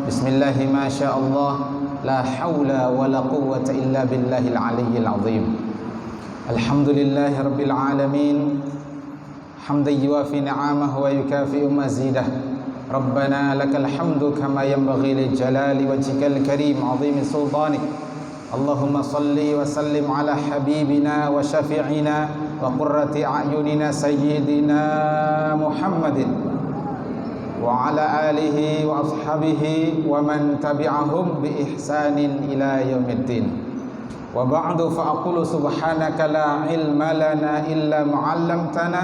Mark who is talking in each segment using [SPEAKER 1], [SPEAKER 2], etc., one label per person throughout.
[SPEAKER 1] Bismillahi ma sya Allah, la haula wa la quwwata illa billahil aliyyil azim. Alhamdulillahi rabbil alamin, hamdan yuwafi ni'amahu wa yukafi'u mazidah. Rabbana lakal hamdu kama yanbaghi li jalali wajhikal karim azimi sultanik. Allahumma salli wa sallim ala habibina wa syafi'ina wa qurrati a'yunina sayyidina Muhammadin wa ala alihi wa ashabihi wa man tabi'ahum bi ihsanin ila yaumiddin. Wa ba'du fa aqulu subhanaka la ilma lana illa ma 'allamtana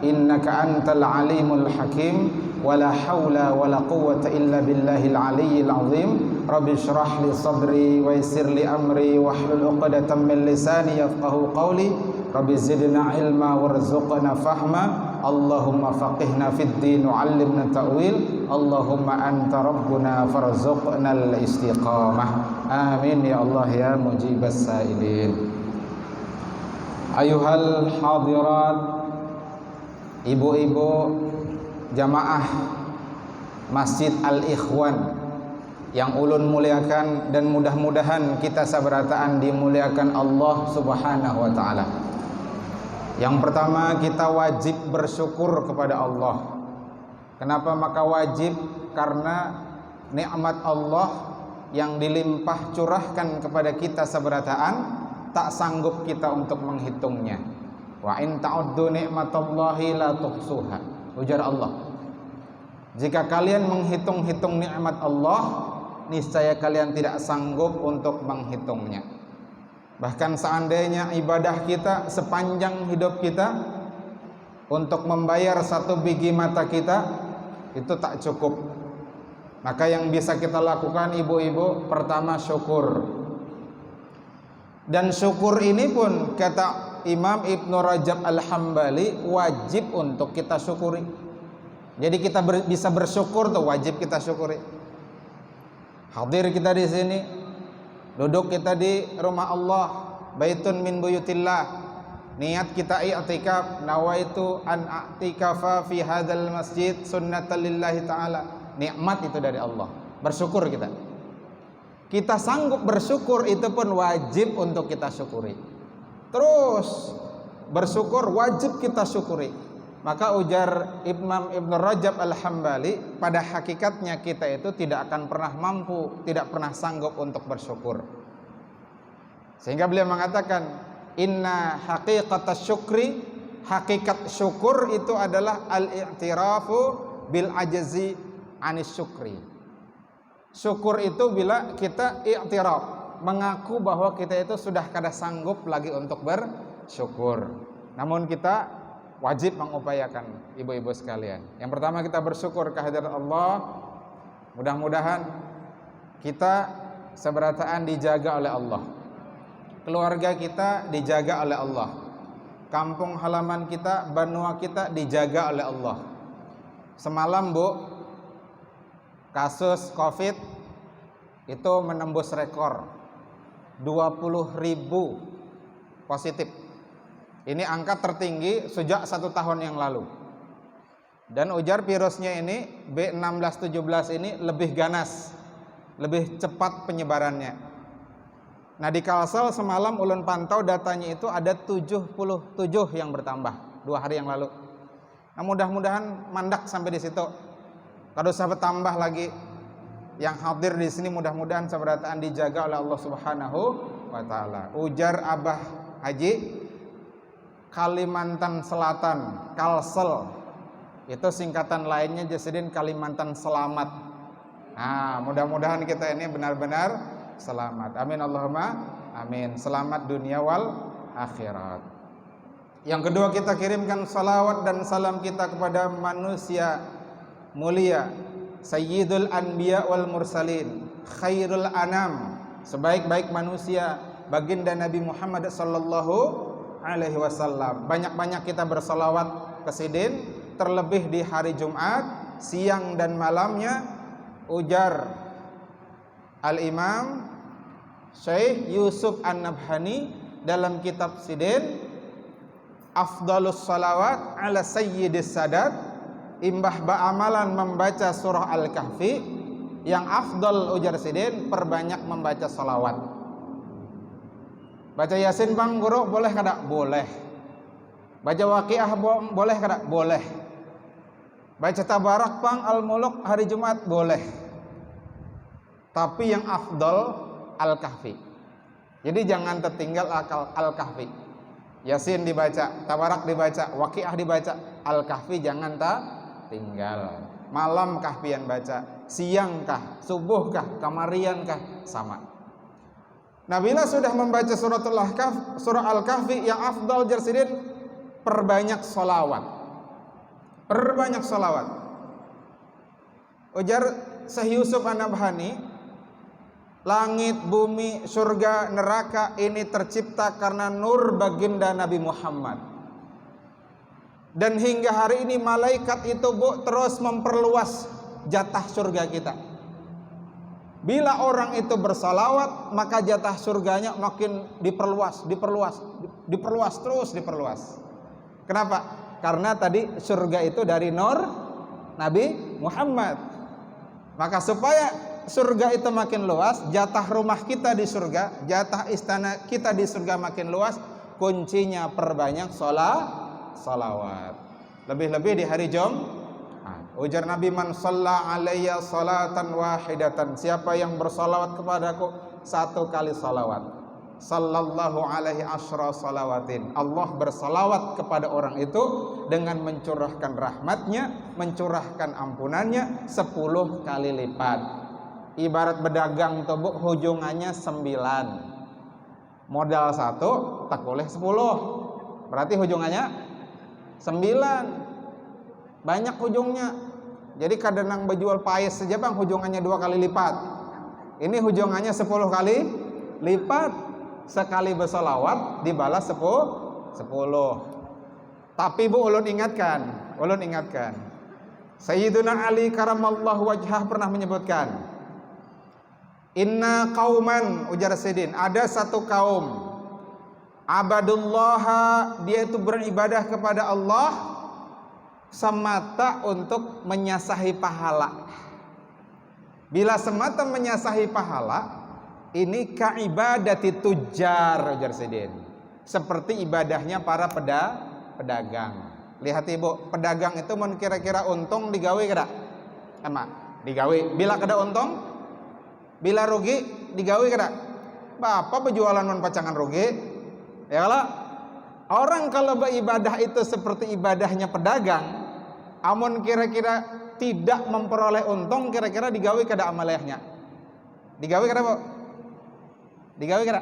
[SPEAKER 1] innaka antal alimul hakim wa la haula wa la quwwata illa billahil aliyyil azim. Rabbi shrah li sadri wa yassir li amri wahlul 'uqdatam min lisani yafqahu qawli. Rabbi zidna ilma warzuqna fahma. Allahumma faqihna fid din wa 'allimna ta'wil. Allahumma anta rabbuna farzuqna al-istiqamah. Amin ya Allah ya mujibas sa'ilin. Ayuhal hadirat, ibu-ibu jamaah Masjid Al-Ikhwan yang ulun muliakan, dan mudah-mudahan kita sabarataan dimuliakan Allah Subhanahu wa taala. Yang pertama, kita wajib bersyukur kepada Allah. Kenapa maka wajib? Karena nikmat Allah yang dilimpah curahkan kepada kita sabarataan tak sanggup kita untuk menghitungnya. Wa in ta'uddu ni'matallahi la tuhsuha. Ujar Allah, jika kalian menghitung-hitung nikmat Allah, niscaya kalian tidak sanggup untuk menghitungnya. Bahkan seandainya ibadah kita sepanjang hidup kita untuk membayar satu biji mata kita, itu tak cukup. Maka yang bisa kita lakukan ibu-ibu, pertama syukur. Dan syukur ini pun kata Imam Ibnu Rajab Al-Hambali wajib untuk kita syukuri. Jadi kita bisa bersyukur tuh, wajib kita syukuri. Hadir kita di sini, duduk kita di rumah Allah, baitun min buyutillah. Niat kita i'tikaf, nawaitu an a'tikafa fi hadzal masjid sunnatan lillahi ta'ala. Nikmat itu dari Allah. Bersyukur kita. Kita sanggup bersyukur, itu pun wajib untuk kita syukuri. Terus bersyukur wajib kita syukuri. Maka ujar Imam Ibnu Rajab Al-Hambali, pada hakikatnya kita itu tidak akan pernah mampu, tidak pernah sanggup untuk bersyukur. Sehingga beliau mengatakan, inna haqiqatas syukri, hakikat syukur itu adalah al-i'tirafu bil ajzi anis syukri. Syukur itu bila kita i'tiraf, mengaku bahwa kita itu sudah kada sanggup lagi untuk bersyukur. Namun kita wajib mengupayakan, ibu-ibu sekalian. Yang pertama, kita bersyukur kehadirat Allah. Mudah-mudahan kita seberataan dijaga oleh Allah, keluarga kita dijaga oleh Allah, kampung halaman kita, benua kita dijaga oleh Allah. Semalam Bu, kasus COVID itu menembus rekor 20.000 positif. Ini angka tertinggi sejak 1 tahun yang lalu. Dan ujar virusnya ini B1617 ini lebih ganas, lebih cepat penyebarannya. Nah, di Kalsel semalam ulun pantau datanya itu ada 77 yang bertambah 2 hari yang lalu. Nah, mudah-mudahan mandak sampai di situ. Kalau usah bertambah lagi. Yang hadir di sini mudah-mudahan sabarataan dijaga oleh Allah Subhanahu wa taala. Ujar Abah Haji, Kalimantan Selatan, Kalsel, itu singkatan lainnya Jasidin Kalimantan Selamat. Nah, mudah-mudahan kita ini benar-benar selamat. Amin Allahumma amin. Selamat dunia wal akhirat. Yang kedua, kita kirimkan salawat dan salam kita kepada manusia mulia, Sayyidul Anbiya wal Mursalin, Khairul Anam, sebaik-baik manusia, baginda Nabi Muhammad sallallahu alaihi wasallam. Banyak-banyak kita bersalawat ke Sidin, terlebih di hari Jumat, siang dan malamnya. Ujar Al-Imam Syekh Yusuf An-Nabhani dalam kitab Sidin, afdalus salawat ala sayyidis sadat, imbah ba'amalan membaca surah Al-Kahfi yang afdal ujar Sidin perbanyak membaca salawat. Baca Yasin Bang Guru boleh kada? Boleh. Baca Waqiah boleh kada? Boleh. Baca Tabarak Bang Al-Muluk hari Jumat boleh. Tapi yang afdal Al-Kahfi. Jadi jangan tertinggal Al-Kahfi. Yasin dibaca, Tabarak dibaca, Waqiah dibaca, Al-Kahfi jangan tinggal. Malam kahfian baca, siang kah, subuh kah, kamarian kah, sama. Nah, bila sudah membaca surah Al-Kahfi, yang afdal Jarsidin perbanyak sholawat. Perbanyak sholawat. Ujar Syekh Yusuf An-Nabhani, langit, bumi, surga, neraka ini tercipta karena nur baginda Nabi Muhammad. Dan hingga hari ini malaikat itu terus memperluas jatah surga kita. Bila orang itu bersalawat, maka jatah surganya makin diperluas. Kenapa? Karena tadi surga itu dari nur Nabi Muhammad. Maka supaya surga itu makin luas, jatah rumah kita di surga, jatah istana kita di surga makin luas, kuncinya perbanyak salawat. Lebih-lebih di hari Jumat. Ujar Nabi, man shalla alayya salatan wahidatan, siapa yang bersalawat kepadaku satu kali salawat, sallallahu alaihi asyra salawatin, Allah bersalawat kepada orang itu dengan mencurahkan rahmatnya, mencurahkan ampunannya 10 kali lipat. Ibarat berdagang tuh Bu, hujungannya 9. Modal 1 tak boleh 10. Berarti hujungannya 9. Banyak hujungnya. Jadi kadang berjual pais saja Bang, hujungannya 2 kali lipat. Ini hujungannya 10 kali lipat. Sekali bersalawat dibalas 10. Tapi Bu, ulun ingatkan. Sayyiduna Ali karamallahu wajhah pernah menyebutkan, inna qauman, ujar Sidin, ada satu kaum, abadullaha, dia itu beribadah kepada Allah semata untuk menyasahi pahala. Bila semata menyasahi pahala, ini kaibadati tujar, ujar Sidin, seperti ibadahnya para pedagang. Lihat Ibu, pedagang itu kira-kira untung digawe kada? Digawe. Bila kada untung, bila rugi digawe kada? Bapak berjualan pacangan rugi. Ya kalau orang kalau beribadah itu seperti ibadahnya pedagang, amun kira-kira tidak memperoleh untung, kira-kira digawe kada amaliyahnya? Digawe kada Bu? Digawe kada?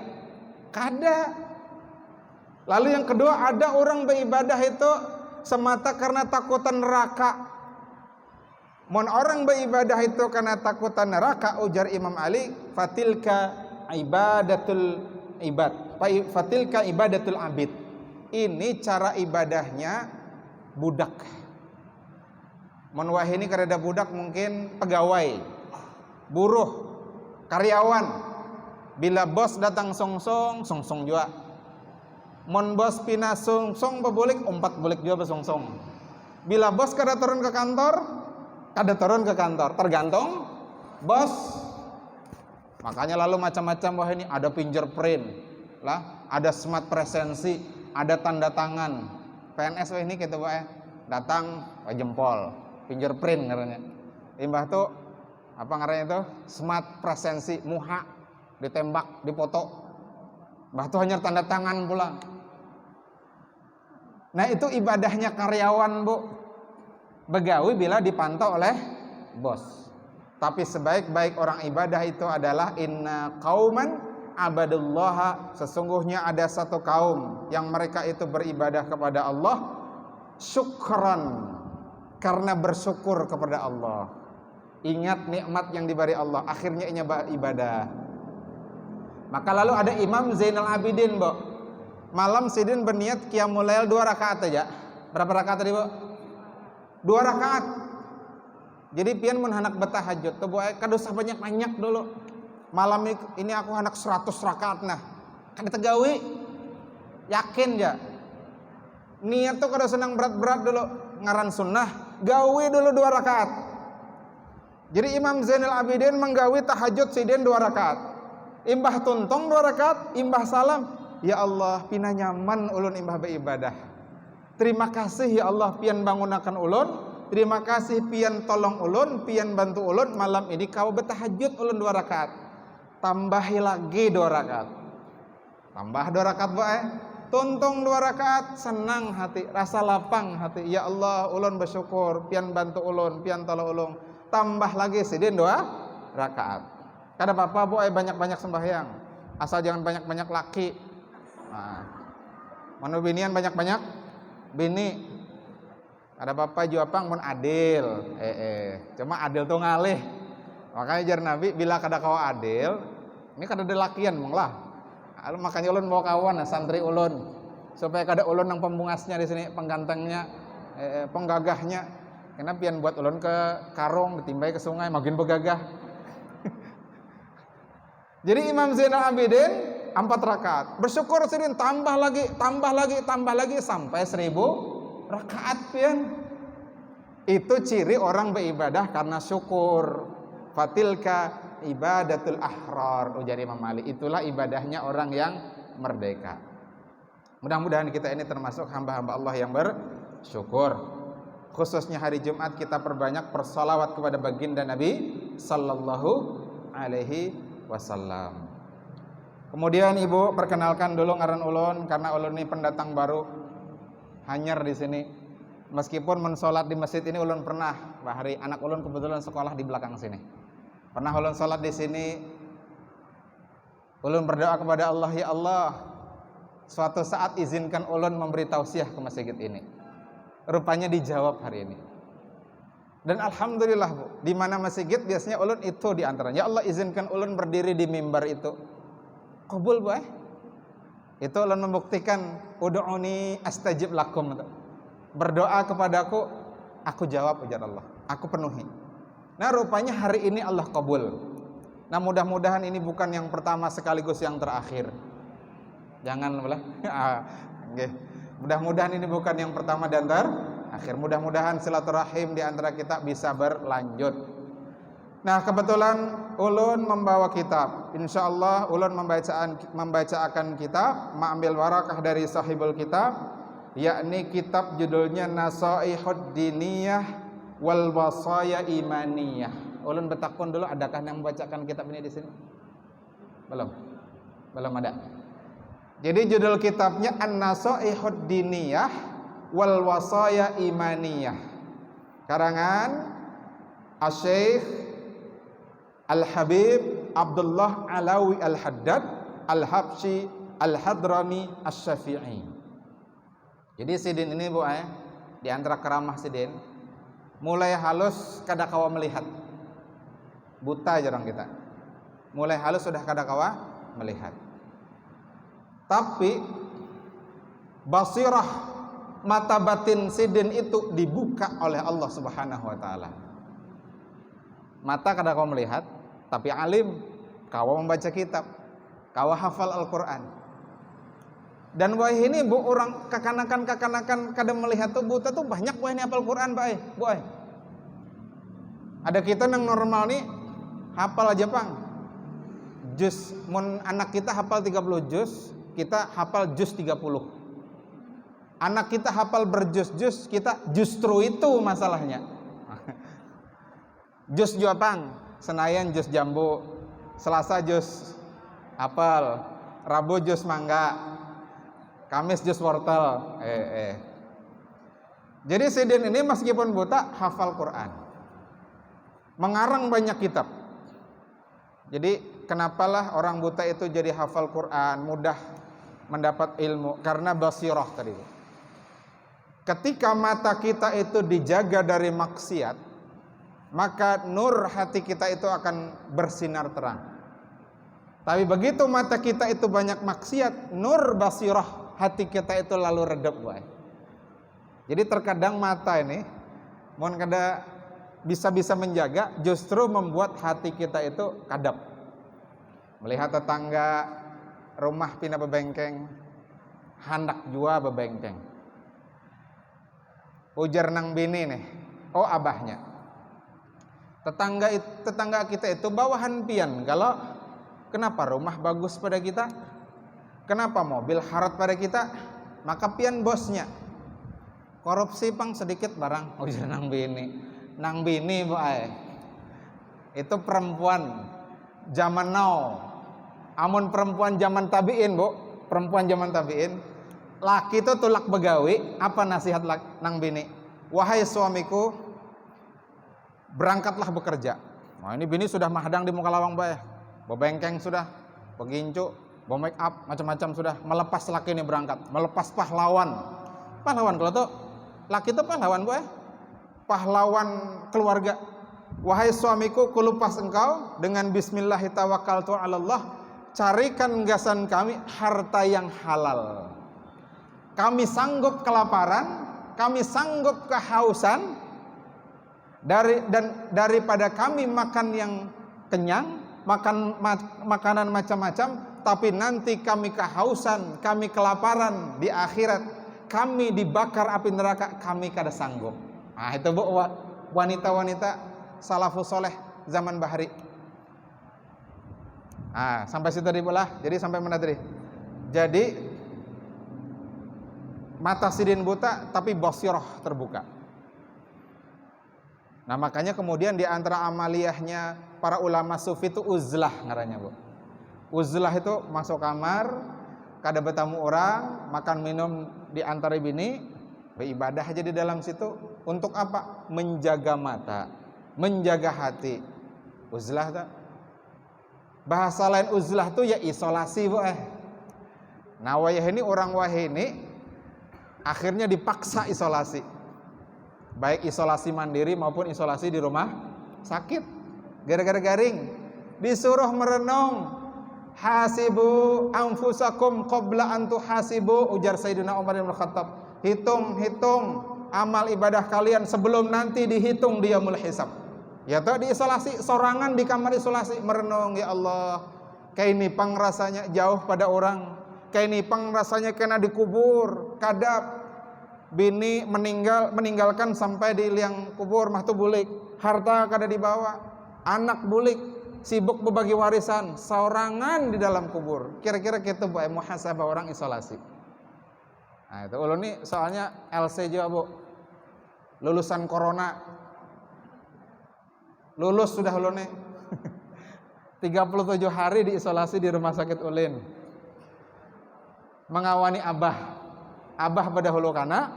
[SPEAKER 1] Kada. Lalu yang kedua, ada orang beribadah itu semata karena takutan neraka. Mon orang beribadah itu karena takutan neraka, ujar Imam Ali, fatilka ibadatul abid. Ini cara ibadahnya budak. Mon wahini kareda budak mungkin pegawai, buruh, karyawan. Bila bos datang songsong juga. Mon bos pina songsong bebulik, 4 bulik juga besongsong. Bila bos kada turun ke kantor, tergantung bos. Makanya lalu macam-macam, wah ini ada fingerprint lah, ada smart presensi, ada tanda tangan. PNS wah ini gitu Pak, datang jempol, fingerprint ngarannya. Limbah tuh apa ngarannya itu? Smart presensi, muha ditembak, dipoto. Mbah tuh hanya tanda tangan pula. Nah, itu ibadahnya karyawan Bu, begawi bila dipantau oleh bos. Tapi sebaik-baik orang ibadah itu adalah inna qauman abadullaha, sesungguhnya ada satu kaum yang mereka itu beribadah kepada Allah syukran, karena bersyukur kepada Allah. Ingat nikmat yang diberi Allah, akhirnya ibadah. Maka lalu ada Imam Zainal Abidin Bu, malam Sidin berniat qiyamul lail 2 rakaat aja. Berapa rakaat tadi Bu? 2 rakaat. Jadi pian mun hendak bertahajud tuh Bu, kadosa banyak-banyak dulu. Malam ini aku hendak 100 rakaat nah. Kada tegawi. Yakin ya. Niat tuh kada senang berat-berat dulu, ngaran sunnah, gawe dulu 2 rakaat. Jadi Imam Zainal Abidin menggawi tahajud sidin 2 rakaat. Imbah tuntong 2 rakaat, imbah salam. Ya Allah, pina nyaman ulun imbah beribadah. Terima kasih ya Allah pian bangunakan ulun. Terima kasih pian tolong ulun, pian bantu ulun malam ini kau bertahajud ulun 2 rakaat. Tambahi lagi 2 rakaat. Tambah 2 rakaat bae. Tuntong 2 rakaat, senang hati, rasa lapang hati. Ya Allah, ulun bersyukur, pian bantu ulun, pian tolong ulun. Tambah lagi sidin 2 rakaat. Kada apa-apa boy banyak-banyak sembahyang. Asal jangan banyak-banyak laki. Nah, manu binian banyak-banyak bini. Ada apa-apa juapang mun adil. Cuma adil tuh ngalih. Makanya jar Nabi bila kada kau adil, ini kada ada lakian mong lah. Makanya ulun bawa kawan santri ulun supaya kada ulun yang pembungasnya di sini, penggantengnya, penggagahnya. Karena pian buat ulun ke karung ditimbai ke sungai makin begagah. Jadi Imam Zainal Abidin 4 rakaat. Bersyukur sidin tambah lagi sampai 1000 rakaat pian. Itu ciri orang beribadah karena syukur. Fatilka ibadatul ahrar, ujar Imam Malik. Itulah ibadahnya orang yang merdeka. Mudah-mudahan kita ini termasuk hamba-hamba Allah yang bersyukur. Khususnya hari Jumat kita perbanyak bersalawat kepada baginda Nabi sallallahu alaihi wasallam. Kemudian ibu perkenalkan dulu ngaran ulun karena ulun ini pendatang baru, hanyar di sini. Meskipun mensolat di masjid ini ulun pernah, bahari anak ulun kebetulan sekolah di belakang sini. Pernah ulun salat di sini, ulun berdoa kepada Allah, ya Allah, suatu saat izinkan ulun memberi tausiah ke masjid ini. Rupanya dijawab hari ini. Dan alhamdulillah bu, di mana masjid biasanya ulun itu di antaranya. Ya Allah izinkan ulun berdiri di mimbar itu. Qabul bu. Itu ulun membuktikan ud'uni astajib lakum. Berdoa kepadaku, aku jawab ujar Allah. Aku penuhi. Nah rupanya hari ini Allah kabul. Nah mudah-mudahan ini bukan yang pertama sekaligus yang terakhir. Jangan belah. Okay. Mudah-mudahan ini bukan yang pertama dan terakhir. Mudah-mudahan silaturahim di antara kita bisa berlanjut. Nah kebetulan ulun membawa kitab. Insyaallah ulun membacakan kitab, mengambil warakah dari sahibul kitab, yakni kitab judulnya Nasaihud Diniyah wal Wasaya Imaniyah. Ulun bertakun dulu, adakah yang membacakan kitab ini di sini? Belum ada. Jadi judul kitabnya An-Nasaihud Diniyah wal Wasaya Imaniyah. Karangan Asy-Syaikh Al-Habib Abdullah Alawi Al-Haddad Al-Habsyi Al-Hadrami Asy-Syafi'i. Jadi sidin ini bu di antara keramah sidin, mulai halus kada kawa melihat, buta jarang kita. Mulai halus sudah kada kawa melihat. Tapi basirah mata batin sidin itu dibuka oleh Allah Subhanahu wa taala. Mata kada kawa melihat, tapi alim, kawa membaca kitab, kawa hafal Al-Qur'an. Dan wah ini bu orang kekanakan kada melihat tuh buta tuh banyak wah ini hafal Quran bu. Ada kita yang normal nih hafal aja pang. Juz mun anak kita hafal 30 juz, kita hafal juz 30. Anak kita hafal berjuz-juz, kita justru itu masalahnya. Juz juapang, Senayan juz jambu, Selasa juz hafal, Rabu juz mangga, Kamis juz wortel. Jadi sidin ini meskipun buta hafal Quran, mengarang banyak kitab. Jadi kenapalah orang buta itu jadi hafal Quran, mudah mendapat ilmu karena basirah tadi. Ketika mata kita itu dijaga dari maksiat, maka nur hati kita itu akan bersinar terang. Tapi begitu mata kita itu banyak maksiat, nur basirah hati kita itu lalu redup wae. Jadi terkadang mata ini mohon kada bisa menjaga, justru membuat hati kita itu kadap. Melihat tetangga rumah pindah bebengkeng, hendak jua bebengkeng. Ujar nang bini nih, oh abahnya. Tetangga kita itu bawahan pian. Kalau kenapa rumah bagus pada kita, kenapa mobil harat pada kita, maka pian bosnya. Korupsi pang sedikit barang. Oh iya nang bini bu ay. Itu perempuan zaman now. Amun perempuan zaman tabiin bu, perempuan zaman tabiin, laki itu tulak begawi. Apa nasihat nang bini? Wahai suamiku, berangkatlah bekerja. Nah ini bini sudah mahadang di muka lawang bae, bebengkeng sudah, begincu, make up, macam-macam sudah. Melepas laki ini berangkat, melepas pahlawan. Pahlawan kalau tuh laki itu pahlawan bae, pahlawan keluarga. Wahai suamiku, kulupas engkau dengan bismillahi tawakkaltu 'alallah. Carikan gasan kami harta yang halal. Kami sanggup kelaparan, kami sanggup kehausan, daripada kami makan yang kenyang, makan makanan macam-macam, tapi nanti kami kehausan, kami kelaparan di akhirat, kami dibakar api neraka, kami kada sanggup. Nah itu bu, wanita-wanita salafus soleh zaman bahari. Nah sampai situ tadi bola. Jadi sampai mana tadi? Jadi mata sidin buta tapi basiroh terbuka. Nah makanya kemudian di antara amaliyahnya para ulama sufi itu uzlah ngarannya bu. Uzlah itu masuk kamar, kada bertamu orang, makan minum di antara bini, beribadah aja di dalam situ. Untuk apa? Menjaga mata, menjaga hati. Uzlah tak? Bahasa lain uzlah tuh ya isolasi bu. Nah wayah ini orang wahai ini akhirnya dipaksa isolasi, baik isolasi mandiri maupun isolasi di rumah sakit. Gara-gara garing disuruh merenung. Hasibu anfusakum qabla an tuhasibu, ujar Sayyidina Umar bin Khattab. Hitung amal ibadah kalian sebelum nanti dihitung dia mulai hisab. Ya toh diisolasi sorangan di kamar isolasi, merenung, ya Allah, kayak ini pang rasanya jauh pada orang, kayak ini pang rasanya kena dikubur, kadap bini meninggalkan sampai di liang kubur mah tu bulik, harta kada dibawa, anak bulik, sibuk berbagi warisan, sorangan di dalam kubur. Kira-kira gitu bu, muhasabah orang isolasi. Nah itu ulun nih soalnya LC juga bu, lulusan corona. Lulus sudah ulun nih 37 hari diisolasi di rumah sakit ulin. Mengawani abah pada hulu kana,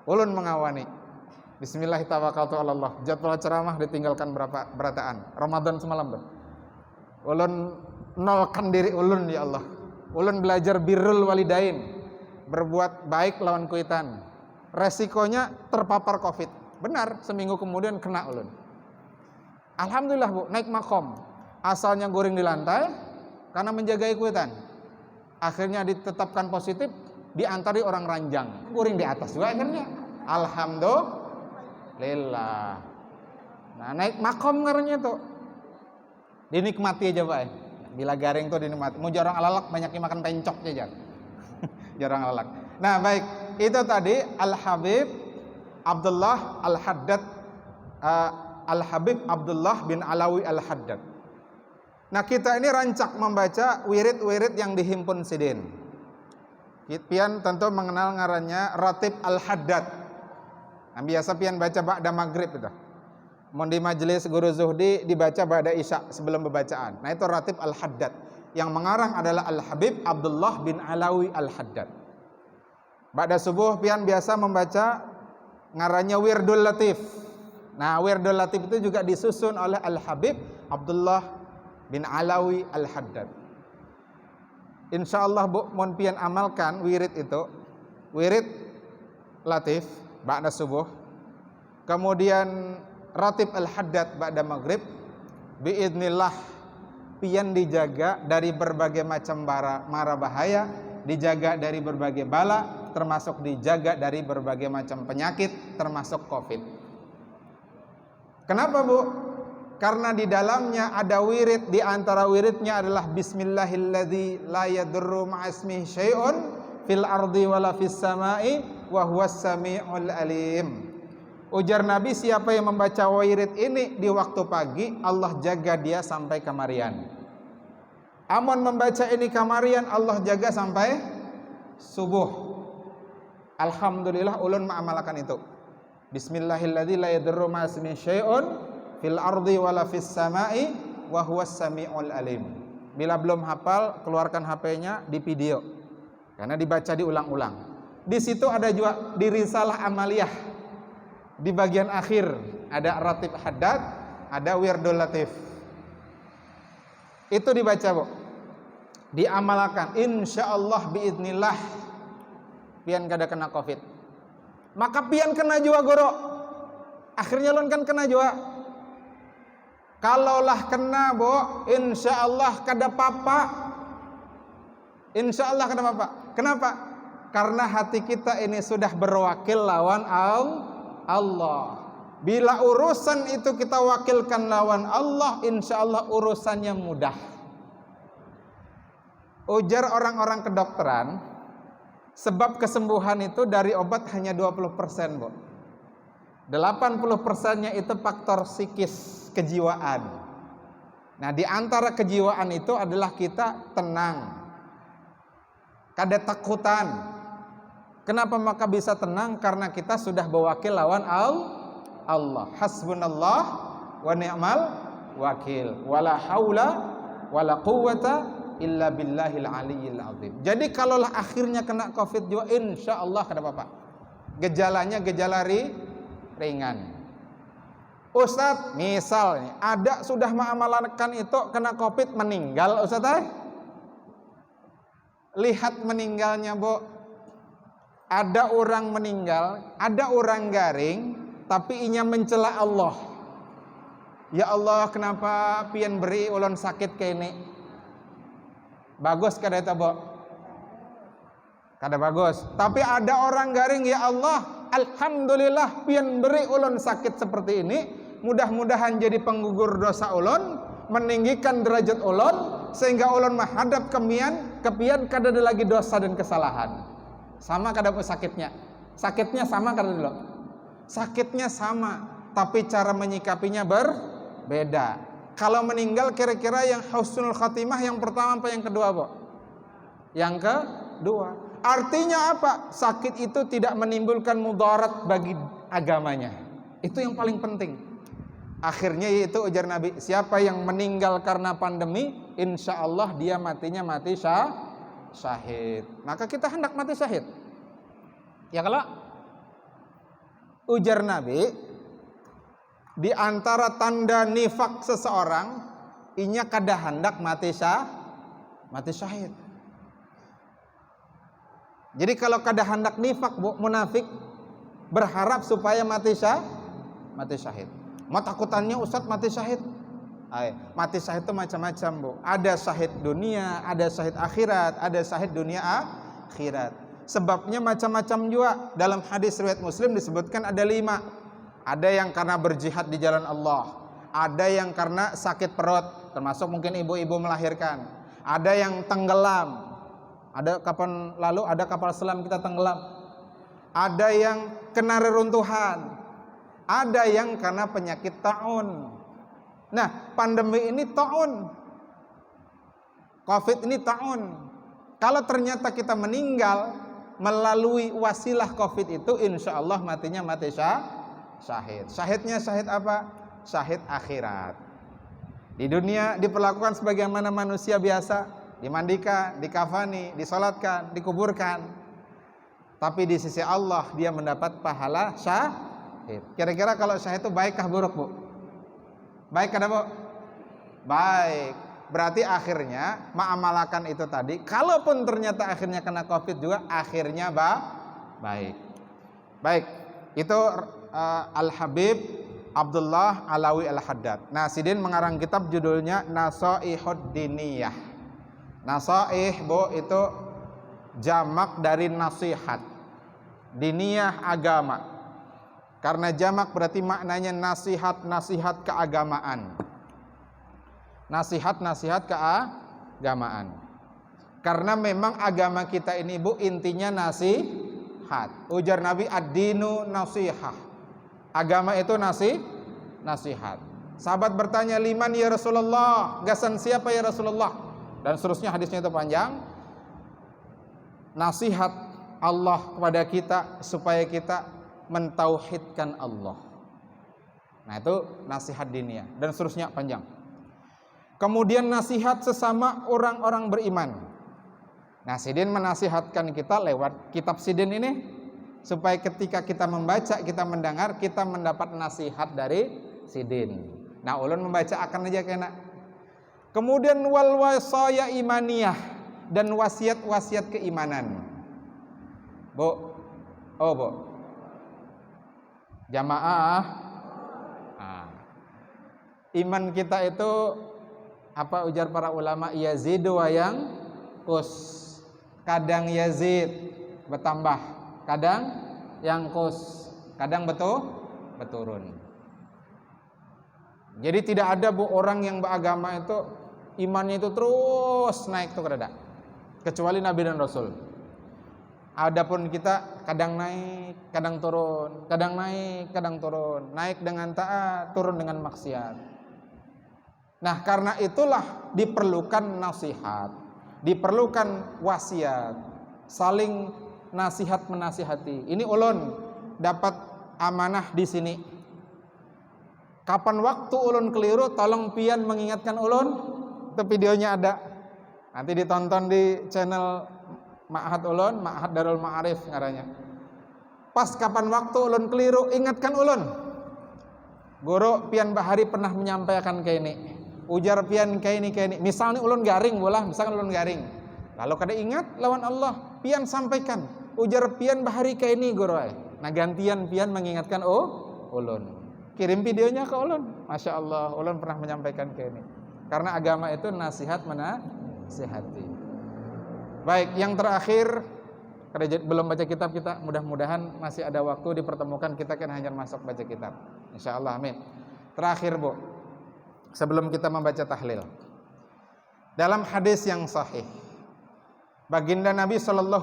[SPEAKER 1] ulun mengawani. Bismillahirrahmanirrahim. Jadwal ceramah ditinggalkan berapa berataan. Ramadan semalam tuh. Ulun nolkan diri ulun, ya Allah. Ulun belajar birrul walidain, berbuat baik lawan kuitan. Resikonya terpapar Covid. Benar, seminggu kemudian kena ulun. Alhamdulillah bu, naik makom. Asalnya guring di lantai karena menjaga ikutan. Akhirnya ditetapkan positif, diantari orang ranjang. Guring di atas juga akhirnya. Alhamdulillah. Nah naik makom ngarannya tuh. Dinikmati aja pak. Bila garing tuh dinikmati. Mau jarang alalak, banyak yang makan pencok aja. Jarang alalak. Nah baik, itu tadi Al-Habib Abdullah Al-Haddad, Al-Habib Abdullah bin Alawi Al-Haddad. Nah kita ini rancak membaca wirid-wirid yang dihimpun sidin. Pian tentu mengenal ngarannya Ratib Al-Haddad. Nah biasa pian baca ba'da maghrib itu. Mau di majelis Guru Zuhdi dibaca ba'da isya sebelum pembacaan. Nah itu Ratib Al-Haddad. Yang mengarang adalah Al-Habib Abdullah bin Alawi Al-Haddad. Ba'da subuh pian biasa membaca ngarannya Wirdul Latif. Nah Wirdul Latif itu juga disusun oleh Al-Habib Abdullah bin Alawi Al-Haddad. Insyaallah bu, mon pian amalkan wirid itu, wirid latif ba'da subuh, kemudian Ratib Al-Haddad ba'da maghrib, biidnillah pian dijaga dari berbagai macam mara bahaya, dijaga dari berbagai bala, termasuk dijaga dari berbagai macam penyakit, termasuk Covid. Kenapa bu? Karena di dalamnya ada wirid, di antara wiridnya adalah Bismillahilladzi la yadurru ma'asmihi syai'un fil ardi wala fis sama'i wa huwas sami'ul alim. Ujar Nabi, siapa yang membaca wirid ini di waktu pagi, Allah jaga dia sampai kamarian. Amun membaca ini kamarian, Allah jaga sampai subuh. Alhamdulillah ulun mengamalkan itu. Bismillahilladzi la yadurru ma'asmi syai'un fil ardi wala fis sama'i wa huwas samiul alim. Bila belum hafal, keluarkan HP-nya di video. Karena dibaca diulang-ulang. Di situ ada juga di risalah amaliyah. Di bagian akhir ada ratib haddad, ada wirdul latif. Itu dibaca, Bu. Diamalkan, insyaallah biidznillah pian kada kena Covid. Maka pian kena juga goro. Akhirnya lon kan kena juga. Kalaulah kena, Bu, insyaallah kada apa-apa. Insyaallah kada apa-apa. Kenapa? Karena hati kita ini sudah berwakil lawan Allah. Bila urusan itu kita wakilkan lawan Allah, insyaallah urusannya mudah. Ujar orang-orang kedokteran, sebab kesembuhan itu dari obat hanya 20%, Bu. 80%-nya itu faktor psikis, kejiwaan. Nah, di antara kejiwaan itu adalah kita tenang, kada takutan. Kenapa maka bisa tenang? Karena kita sudah berwakil lawan Allah. Hasbunallah wa ni'mal wakil. Wala haula wala quwwata illa billahil aliyyil azim. Jadi kalaulah akhirnya kena Covid juga, insyaallah kada apa-apa. Gejalanya gejala ringan. Ustaz, misalnya ada sudah mengamalkan itu kena Covid meninggal, Ustaz. Lihat meninggalnya, Bu. Ada orang meninggal, ada orang garing, tapi inya mencela Allah. Ya Allah, kenapa pian beri ulun sakit kayak ini? Bagus kada itu, Bu? Kada bagus. Tapi ada orang garing, ya Allah, alhamdulillah pian beri ulun sakit seperti ini. Mudah-mudahan jadi penggugur dosa ulun, meninggikan derajat ulun, sehingga ulun menghadap kepian kada ada lagi dosa dan kesalahan. Sama kada sakitnya. Sakitnya sama kada dulu. Sakitnya sama, tapi cara menyikapinya berbeda. Kalau meninggal kira-kira yang husnul khatimah yang pertama apa yang kedua, Bu? Yang kedua. Artinya apa? Sakit itu tidak menimbulkan mudarat bagi agamanya. Itu yang paling penting. Akhirnya yaitu ujar Nabi, siapa yang meninggal karena pandemi, insyaallah dia matinya mati syahid. Maka kita hendak mati syahid. Ya kalau ujar Nabi, di antara tanda nifak seseorang, inya kada hendak mati syahid. Jadi kalau kada hendak nifak, Bu, munafik, berharap supaya mati syahid. Takutannya Ustaz mati syahid. Mati syahid itu macam-macam, Bu. Ada syahid dunia, ada syahid akhirat, ada syahid dunia akhirat. Sebabnya macam-macam juga. Dalam hadis riwayat Muslim disebutkan ada 5. Ada yang karena berjihad di jalan Allah, ada yang karena sakit perut, termasuk mungkin ibu-ibu melahirkan, ada yang tenggelam. Ada kapan lalu ada kapal selam kita tenggelam. Ada yang kena reruntuhan. Ada yang karena penyakit taun. Nah, pandemi ini taun. Covid ini taun. Kalau ternyata kita meninggal melalui wasilah Covid itu, insyaallah matinya mati syahid. Syahidnya syahid apa? Syahid akhirat. Di dunia diperlakukan sebagaimana manusia biasa, dimandikan, dikafani, disolatkan, dikuburkan. Tapi di sisi Allah dia mendapat pahala syahid. Kira-kira kalau syahid itu baikkah buruk, Bu? Baik kada, Bu? Baik. Berarti akhirnya mengamalkan itu tadi. Kalaupun ternyata akhirnya kena Covid juga, akhirnya baik. Baik. Itu Al-Habib Abdullah Alawi Al-Haddad. Nah, Sidin mengarang kitab judulnya Nasaihud Diniyah. Nasaih, Bu, itu jamak dari nasihat. Diniyah agama. Karena jamak berarti maknanya nasihat-nasihat keagamaan. Nasihat-nasihat keagamaan. Karena memang agama kita ini, Bu, intinya nasihat. Ujar Nabi, ad-dinu nasihah. Agama itu nasihat. Sahabat bertanya, liman ya Rasulullah, gasan siapa ya Rasulullah? Dan seterusnya, hadisnya itu panjang. Nasihat Allah kepada kita supaya kita mentauhidkan Allah. Nah, itu nasihat diniyah. Dan seterusnya panjang. Kemudian nasihat sesama orang-orang beriman. Nah, Sidin menasihatkan kita lewat kitab Sidin ini, supaya ketika kita membaca, kita mendengar, kita mendapat nasihat dari Sidin. Nah, ulun membaca akan aja kena. Kemudian wal wasaya imaniyah, dan wasiat-wasiat keimanan. Bu, oh bu, jamaah. Nah, iman kita itu apa ujar para ulama? Yazidu wa yanqus. Kadang yazid bertambah, kadang yanqus, kadang beturun. Jadi tidak ada bu orang yang beragama itu imannya itu terus naik tuh kada, kecuali Nabi dan Rasul. Adapun kita kadang naik, kadang turun, kadang naik, kadang turun, naik dengan taat, turun dengan maksiat. Nah, karena itulah diperlukan nasihat, diperlukan wasiat, saling nasihat menasihati. Ini ulun dapat amanah di sini. Kapan waktu ulun keliru, tolong pian mengingatkan ulun. Itu videonya ada. Nanti ditonton di channel Ma'had ulun, Ma'had Darul Ma'arif ngaranya. Pas kapan waktu ulun keliru, ingatkan ulun. Guru pian bahari pernah menyampaikan kayak ini. Ujar pian kayak ini. Misalnya ulun garing bolah, misalkan ulun garing. Lalu kada ingat lawan Allah, pian sampaikan. Ujar pian bahari kayak ini guru. Nah, gantian pian mengingatkan ulun. Kirim videonya ke ulun. Masya Allah, ulun pernah menyampaikan kayak ini. Karena agama itu nasihat menasihati. Baik, yang terakhir, belum baca kitab kita, mudah-mudahan masih ada waktu dipertemukan, kita kan hanya masuk baca kitab. Insya Allah, amin. Terakhir bu, sebelum kita membaca tahlil, dalam hadis yang sahih, baginda Nabi SAW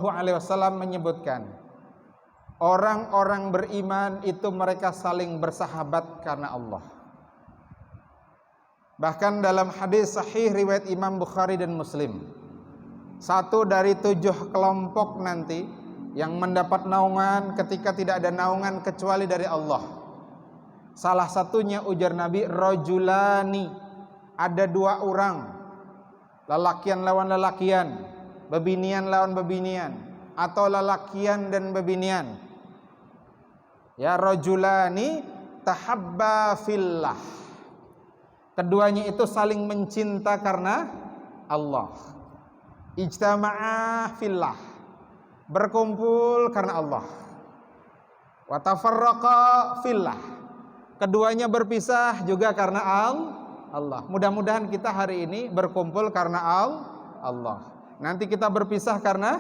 [SPEAKER 1] menyebutkan, orang-orang beriman itu mereka saling bersahabat karena Allah. Bahkan dalam hadis sahih riwayat Imam Bukhari dan Muslim, 1 dari 7 kelompok nanti yang mendapat naungan ketika tidak ada naungan kecuali dari Allah. Salah satunya ujar Nabi, rajulani, ada 2 orang, lelakian lawan lelakian, bebinian lawan bebinian, atau lelakian dan bebinian. Ya, rajulani tahabba fillah. Keduanya itu saling mencinta karena Allah. Ijtama'a fillah, berkumpul karena Allah. Wa tafarraqa fillah, keduanya berpisah juga karena Allah. Mudah-mudahan kita hari ini berkumpul karena Allah. Nanti kita berpisah karena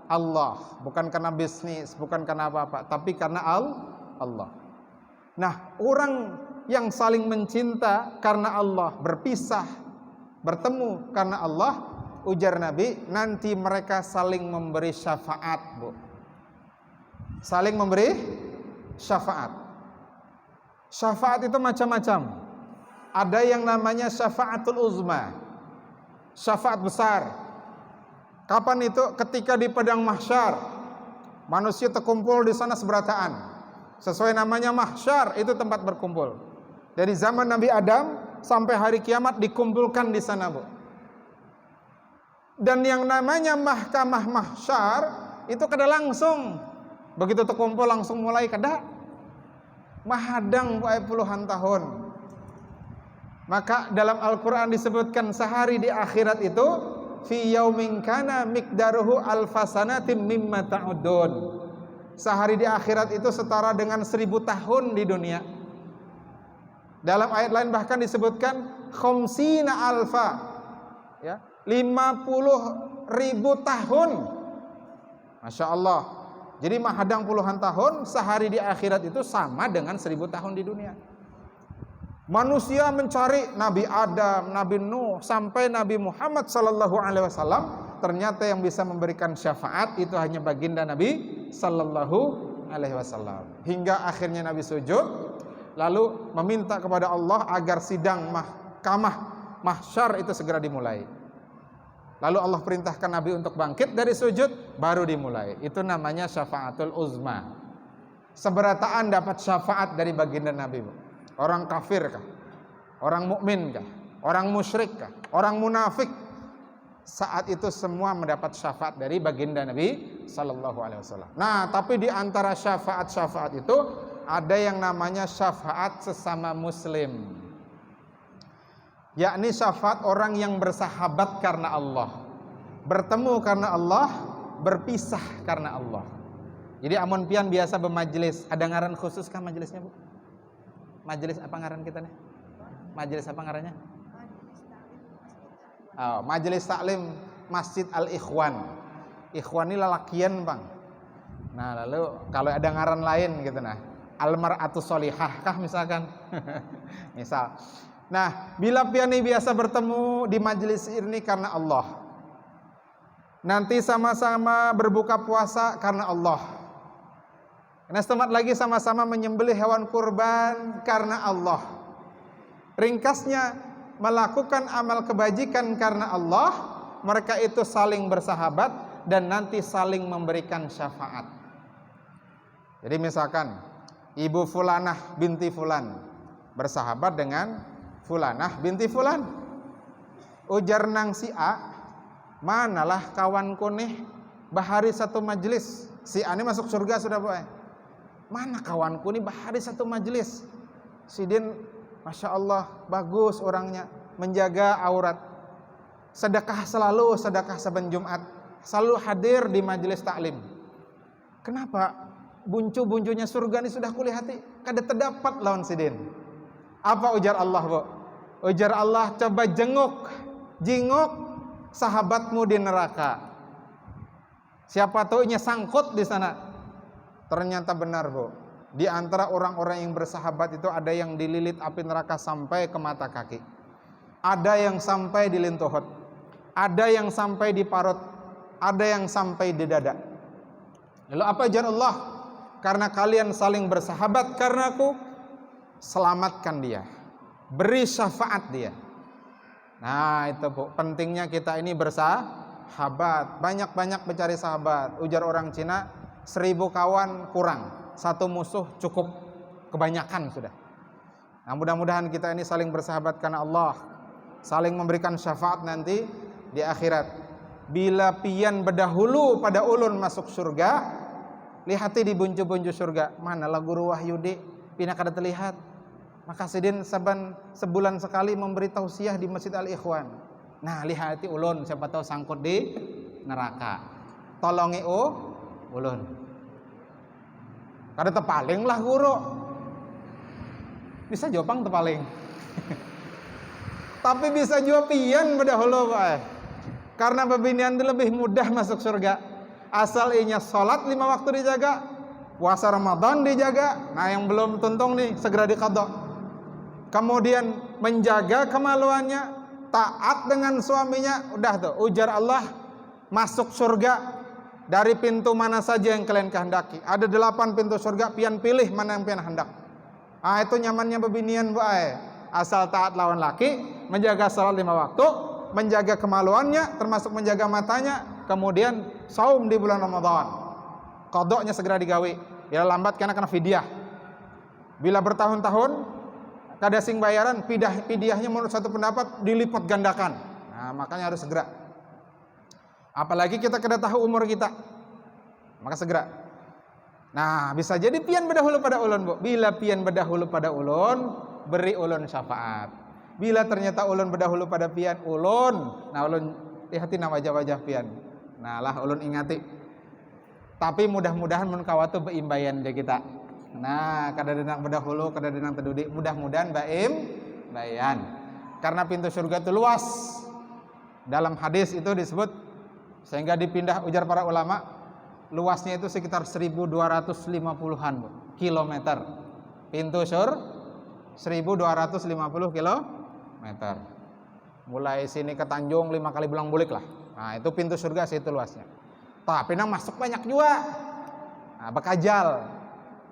[SPEAKER 1] Allah, bukan karena bisnis, bukan karena apa-apa, tapi karena Allah. Nah, orang yang saling mencinta karena Allah, berpisah, bertemu karena Allah, ujar Nabi, nanti mereka saling memberi syafaat, bu. Saling memberi syafaat. Syafaat itu macam-macam. Ada yang namanya syafaatul uzma, syafaat besar. Kapan itu? Ketika di padang mahsyar, manusia terkumpul di sana seberataan. Sesuai namanya mahsyar, itu tempat berkumpul. Dari zaman Nabi Adam sampai hari kiamat dikumpulkan di sana, bu. Dan yang namanya mahkamah mahsyar itu kada langsung begitu terkumpul langsung mulai, kada. Mahadang puluhan tahun. Maka dalam Al-Quran disebutkan sehari di akhirat itu fi yaumin kana miqdaruhu alfasanatim mimma ta'udun. Sehari di akhirat itu setara dengan 1000 tahun di dunia. Dalam ayat lain bahkan disebutkan khamsina alfa, ya, 50.000 tahun. Masya Allah. Jadi mahadang puluhan tahun, sehari di akhirat itu sama dengan 1000 tahun di dunia. Manusia mencari Nabi Adam, Nabi Nuh, sampai Nabi Muhammad SAW. Ternyata yang bisa memberikan syafaat itu hanya baginda Nabi Sallallahu alaihi wasallam. Hingga akhirnya Nabi sujud, lalu meminta kepada Allah agar sidang mahkamah mahsyar itu segera dimulai. Lalu Allah perintahkan Nabi untuk bangkit dari sujud, baru dimulai. Itu namanya syafaatul uzma. Seberataan dapat syafaat dari baginda Nabi. Orang kafir kah? Orang mukmin kah? Orang musyrik kah? Orang munafik? Saat itu semua mendapat syafaat dari baginda Nabi sallallahu alaihi wasallam. Nah, tapi di antara syafaat-syafaat itu ada yang namanya syafaat sesama muslim. Yakni syafaat orang yang bersahabat karena Allah, bertemu karena Allah, berpisah karena Allah. Jadi amun pian biasa bermajelis, ada ngaran khusus kah majelisnya, Bu? Majelis apa ngaran kita nih? Majelis apa ngarannya? Oh, Majelis Taklim Masjid Al-Ikhwan. Ikhwan ini lalakian, Bang. Nah, lalu kalau ada ngaran lain gitu nah, Al-Mar'atus Sholihah kah misalkan. Misal. Nah, bila piani biasa bertemu di majelis ini karena Allah. Nanti sama-sama berbuka puasa karena Allah. Nah, setempat lagi sama-sama menyembelih hewan kurban karena Allah. Ringkasnya, melakukan amal kebajikan karena Allah, mereka itu saling bersahabat dan nanti saling memberikan syafaat. Jadi misalkan Ibu Fulanah binti Fulan bersahabat dengan Fulanah binti Fulan. Ujar nang si A, manalah kawanku nih bahari satu majelis. Si A ini masuk surga sudah, boy. Mana kawanku nih bahari satu majelis. Si Din Masya Allah, bagus orangnya, menjaga aurat, sedekah selalu, sedekah saben Jumat, selalu hadir di majelis taklim. Kenapa? Buncu-buncunya surga ini sudah kulihati, kada terdapat lawan sidin. Apa ujar Allah, Bu? Ujar Allah, coba jenguk sahabatmu di neraka. Siapa tahu nya sangkut di sana. Ternyata benar, Bu. Di antara orang-orang yang bersahabat itu ada yang dililit api neraka sampai ke mata kaki, ada yang sampai di lintuhut, ada yang sampai di parut, ada yang sampai di dada. Lalu apa ujar Allah? Karena kalian saling bersahabat karena aku, selamatkan dia, beri syafaat dia. Nah itu, Bu, pentingnya kita ini bersahabat, banyak-banyak mencari sahabat. Ujar orang Cina, 1000 kawan kurang, 1 musuh cukup, kebanyakan sudah. Nah, mudah-mudahan kita ini saling bersahabat karena Allah, saling memberikan syafaat nanti di akhirat. Bila pian berdahulu pada ulun masuk surga, lihati di buncu-buncu surga, manalah guru Wahyudi pina kada terlihat. Maka sidin sebulan sekali memberi tausiah di Masjid Al-Ikhwan. Nah, lihati ulun, siapa tahu sangkut di neraka. Tolongi ulun. Kada tepaling lah guru. Bisa jopang tepaling. Tapi bisa jua pian berdahulu, Pak. Karena pebinian itu lebih mudah masuk surga. Asal inya sholat 5 waktu dijaga, puasa Ramadan dijaga. Nah, yang belum tuntung nih segera diqadha. Kemudian menjaga kemaluannya, taat dengan suaminya, udah tuh ujar Allah masuk surga dari pintu mana saja yang kalian kehendaki. Ada 8 pintu surga, pian pilih mana yang pian hendak. Ah, itu nyamannya bebinian, Bu. Asal taat lawan laki, menjaga salat 5 waktu, menjaga kemaluannya, termasuk menjaga matanya, kemudian saum di bulan Ramadan. Qadoknya segera digawe. Bila lambat karena kena fidyah. Bila bertahun-tahun kada sing bayaran, fidyahnya menurut satu pendapat dilipat gandakan. Nah, makanya harus segera. Apalagi kita kada tahu umur kita, maka segera. Nah, bisa jadi pian berdahulu pada ulun, Bu. Bila pian berdahulu pada ulun, beri ulun syafaat. Bila ternyata ulun berdahulu pada pian ulun, nah ulun lihati na wajah-wajah pian. Nah lah ulun ingati. Tapi mudah-mudahan mun kawatu beimbayan dia kita. Nah, kada denang berdahulu, kada denang tedudi, mudah-mudahan bayan. Karena pintu surga itu luas. Dalam hadis itu disebut, sehingga dipindah, ujar para ulama, luasnya itu sekitar 1250-an kilometer. Pintu surga 1250 kilometer. Mulai sini ke Tanjung 5 kali bulang bulik lah. Nah, itu pintu surga situ luasnya. Tapi nang masuk banyak juga. Nah, bakajal.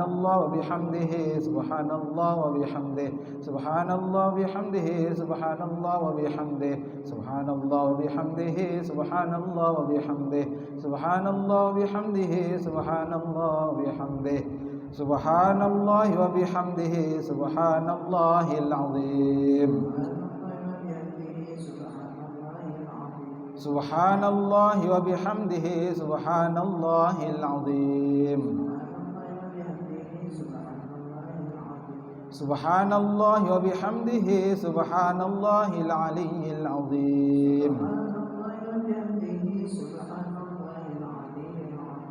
[SPEAKER 1] Subhanallah wa bihamdihi, Subhanallah wa bihamdihi, Subhanallah wa bihamdihi, Subhanallah wa bihamdihi, Subhanallah wa bihamdihi, Subhanallah wa bihamdihi, Subhanallah wa bihamdihi, Subhanallah wa bihamdihi, Subhanallah wa bihamdihi, Subhanallahil azim. Subhanallah wa bihamdihi, Subhanallahil azim. Subhanallah wa bihamdihi, Subhanallahil aliyyil azim.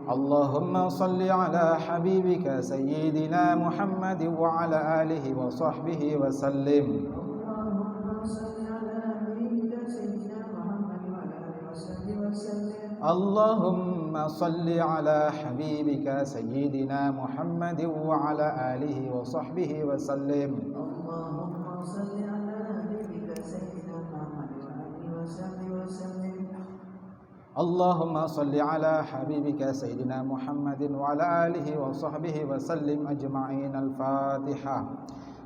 [SPEAKER 1] Allahumma salli ala habibika sayyidina Muhammad wa ala alihi wa sahbihi wa sallim. Allahumma salli ala habibika sayyidina Muhammad wa ala alihi wa sahbihi wa sallim. Allahumma salli ala habibika sayyidina Muhammad wa alihi wa sahbihi wa sallim. Allahumma salli ala habibika sayyidina Muhammadin wa ala alihi wa sahbihi wa sallim ajma'in. Al-Fatiha.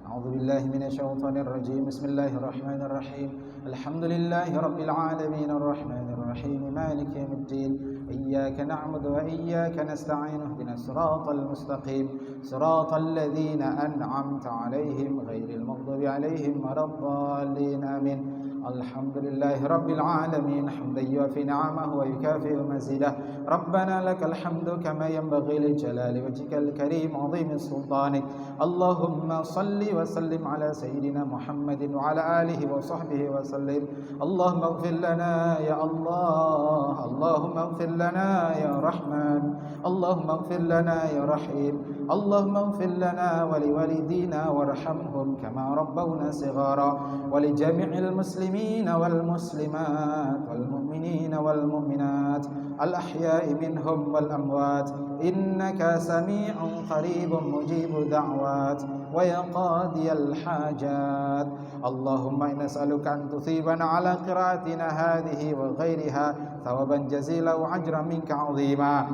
[SPEAKER 1] A'udzu billahi minasy syaithanir rajim. Bismillahirrahmanirrahim. Alhamdulillahi rabbil alamin arrahmanir rahim maliki yaumiddin. Iyyaka na'budu wa iyyaka nasta'in. Ihdinas siratal mustaqim. Siratal ladzina an'amta 'alaihim ghairil maghdubi 'alaihim waladdallin. Amin. Alhamdulillahi rabbil alamin hamdan yuwafi ni'amahu wa yukafi'u mazidah. Rabbana lakal hamdu kama yanbaghi li jalali wajhikal karim 'azimi sultanik. Allahumma salli wa sallim ala sayyidina Muhammadin wa ala alihi wa sahbihi wa sallim. Allahumma ighfir lana ya Allah, Allahumma ighfir lana ya Rahman, Allahumma ighfir lana ya Rahim, Allahumma ighfir lana wa liwalidina warhamhum kama rabbawna shighara wa li jami'il muslimin wal muslimat wal mu'minin wal mu'minat al ahya'i minhum wal amwat innaka sami'un qaribun mujibud da'wat wa yaqadiyal hajat. Allahumma inna nas'aluka an tuthibana ala qira'atina hadhihi wa ghairiha thawaban jazila wa ajran minka 'azima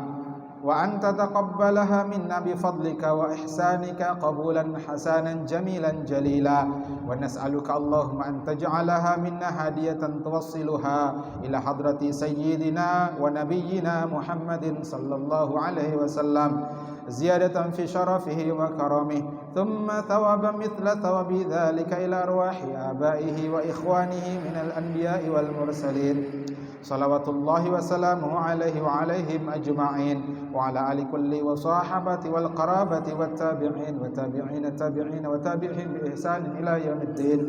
[SPEAKER 1] wa anta taqabbalaha minna bi fadlika wa ihsanika qabulan hasanan jamilan jalila wa nas'aluka Allahumma an taj'alaha minna hadiyatan tuwassiluha ila hadrati sayyidina wa nabiyyina Muhammadin sallallahu alaihi wasallam ziyadatan fi syarafihi wa karamihi thumma thawaban mithla thawabi dhalika ila arwahi abaihi wa ikhwanihi minal anbiya'i wal mursalin salawatullahi wa salamuhu alaihi wa alaihim ajma'in wa ala ali kulli wa sahabati wal qarabati wat tabi'in wa tabi'in tabi'in wa tabi'in bi ihsan ila yaumiddin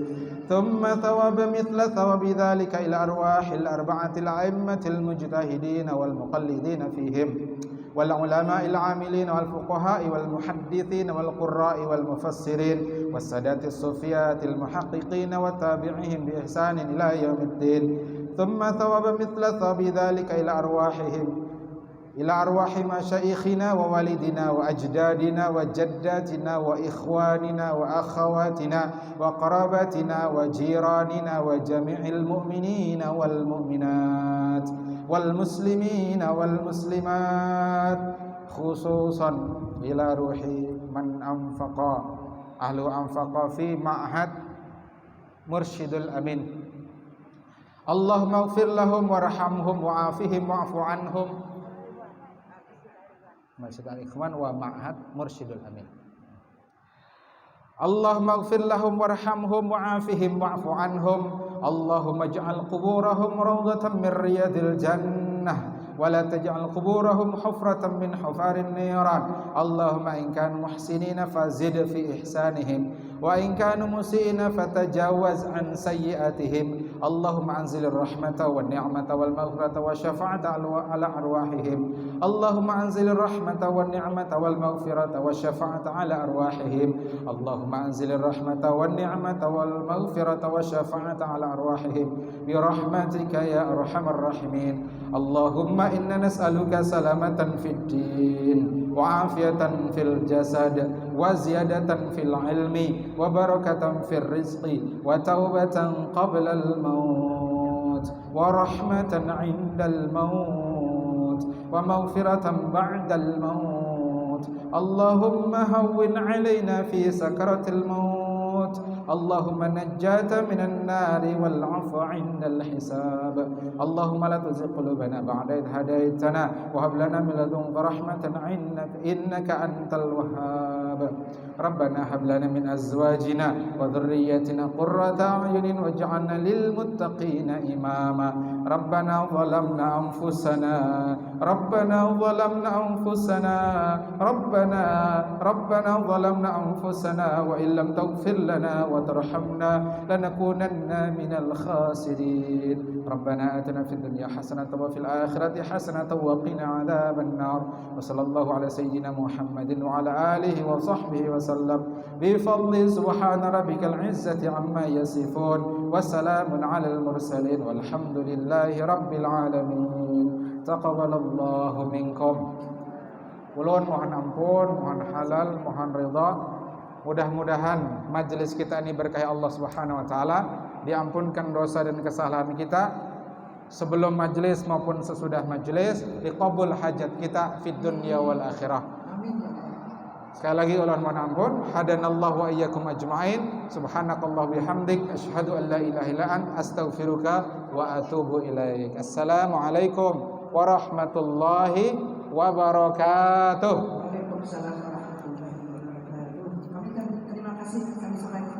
[SPEAKER 1] thumma thawaba mithla thawabi dhalika ila arwahil arba'atil a'immatil mujtahidin wal muqallidin fihim wal ulama'il 'amilin wal fuqaha'i wal muhaddithin wal qurra'i wal mufassirin was sadatis sufiyatil muhaqqiqin wa tabi'ihim bi ihsan ila yaumiddin thumma thawaba mithla thawabi dhalika ila arwahihim ila arwahi masyayikhina wa walidina wa ajdadina wa jaddatina wa ikhwanina wa akhawatina wa qarabatina wa jiranina wa jami'il mu'minina wal mu'minat wal muslimina wal muslimat khususan ila ruhi man anfaqa fi ma'had Mursyidul Amin. Allahumma ighfir lahum warhamhum wa'afihim wa'fu anhum. Masjid Al-Ikhwan wa Ma'had Mursyidul Amin. Allahumma ighfir lahum warhamhum wa'afihim wa'fu anhum. Allahumma ij'al quburahum rawdatan min riyadil jannah wa la taj'al quburahum hufratan min hufarin niran. Allahumma in kanu muhsinina fazid fi ihsanihim wa in kanu musiina fatajawaz an sayyi'atihim. Allahumma anzilir rahmata wan ni'mata wal maghfirata wasyafa'ata ala arwahihim. Allahumma anzilir rahmata wan ni'mata wal maghfirata wasyafa'ata ala arwahihim. Allahumma anzilir rahmata wan ni'mata wal maghfirata wasyafa'ata ala arwahihim bi rahmatika ya arhamar rahimin. Allahumma inna nas'aluka salamatan fid din wa afiyatan fil jasad wa ziyadatan fil ilmi wa barakatan fil rizqi wa taubatan qabla al maut wa rahmatan 'inda al maut wa maghfiratan ba'da al maut اللهم هون علينا في سكرة الموت اللهم نجاة من النار والعفو عند الحساب اللهم لا تزغ قلوبنا بعد إذ هديتنا وهب لنا من لدنك رحمة إنك أنت الوهاب ربنا هب لنا من أزواجنا وذرياتنا قرة أعين واجعلنا للمتقين إماما ربنا ظلمنا أنفسنا ربنا ظلمنا أنفسنا وإن لم تغفر لنا وترحمنا لنكونن من الخاسرين ربنا آتنا في الدنيا حسنة وفي الآخرة حسنة وقنا عذاب النار وصلى الله على سيدنا محمد وعلى آله وصحبه وسلم بفضل سبحان ربك العزة عما يصفون وسلام على المرسلين والحمد لله رب العالمين taqabbalallahu minkum. Ulun mohon ampun, mohon halal, mohon ridha. Mudah-mudahan majelis kita ini berkahi Allah Subhanahu wa taala, diampunkan dosa dan kesalahan kita sebelum majelis maupun sesudah majelis, diqabul hajat kita fid dunya wal akhirah. Sekali lagi ulun mohon ampun. Hadanallahu wa iyyakum ajmain. Subhanakallah bihamdik asyhadu an la ilaha illa anta astaghfiruka wa atubu ilaik. Assalamualaikum warahmatullahi wabarakatuh.
[SPEAKER 2] Waalaikumsalam warahmatullahi wabarakatuh. Kami terima kasih kami sampaikan